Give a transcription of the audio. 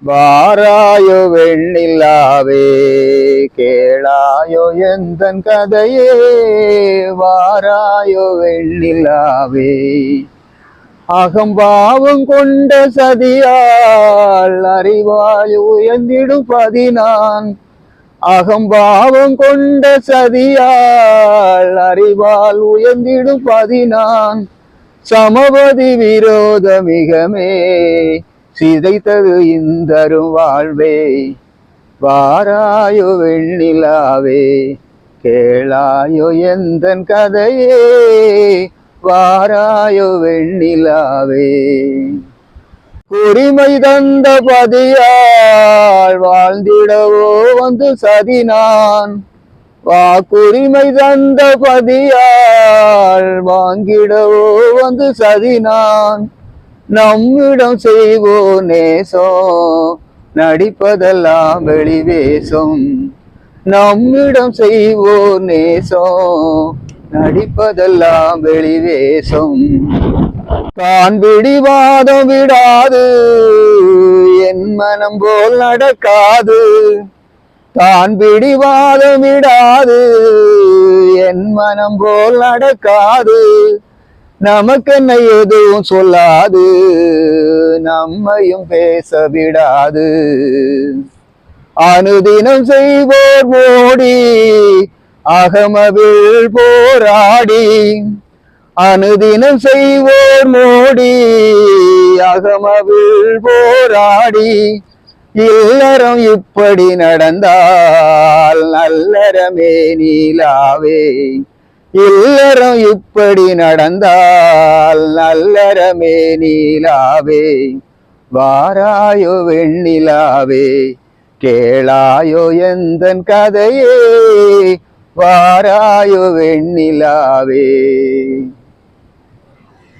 வாராயோ வெண்ணிலாவே கேளாயோ எந்தன் கதையே வாராயோ வெண்ணிலாவே அகம்பாவம் கொண்ட சதியால் அறிவாய் உயர்ந்திடும் பதினான் அகம்பாவம் கொண்ட சதியால் அறிவால் உயர்ந்திடும் பதினான் சமபதி விரோத மிகமே சிதைத்தது இந்தரும் வாழ்வே வாராயோ வெண்ணிலாவே கேளாயோ எந்தன் கதையே வாராயோ வெண்ணிலாவே உரிமை தந்த பதியால் வாழ்ந்திடவோ வந்து சதினான் வாக்குரிமை தந்த பதியால் வாங்கிடவோ வந்து சதினான் நம்மிடம் செய்வோ நேசம் நடிப்பதெல்லாம் வெளிவேசம் நம்மிடம் செய்வோ நேசம் நடிப்பதெல்லாம் வெளிவேசம் தான் பிடிவாதம் விடாது என் மனம் போல் நடக்காது தான் பிடிவாதம் விடாது என் மனம் போல் நடக்காது நமக்கென்ன எதுவும் சொல்லாது நம்மையும் பேச விடாது அனுதினம் செய்வோர் மோடி அகமவில் போராடி அனுதினம் செய்வோர் மோடி அகமவில் போராடி இல்லறம் இப்படி நடந்தால் நல்லறமே நீலாவே இல்லறம் இப்படி நடந்தால் நல்லறமே நீலாவே வாராயோ வெண்ணிலாவே கேளாயோ எந்தன் கதையே வாராயோ வெண்ணிலாவே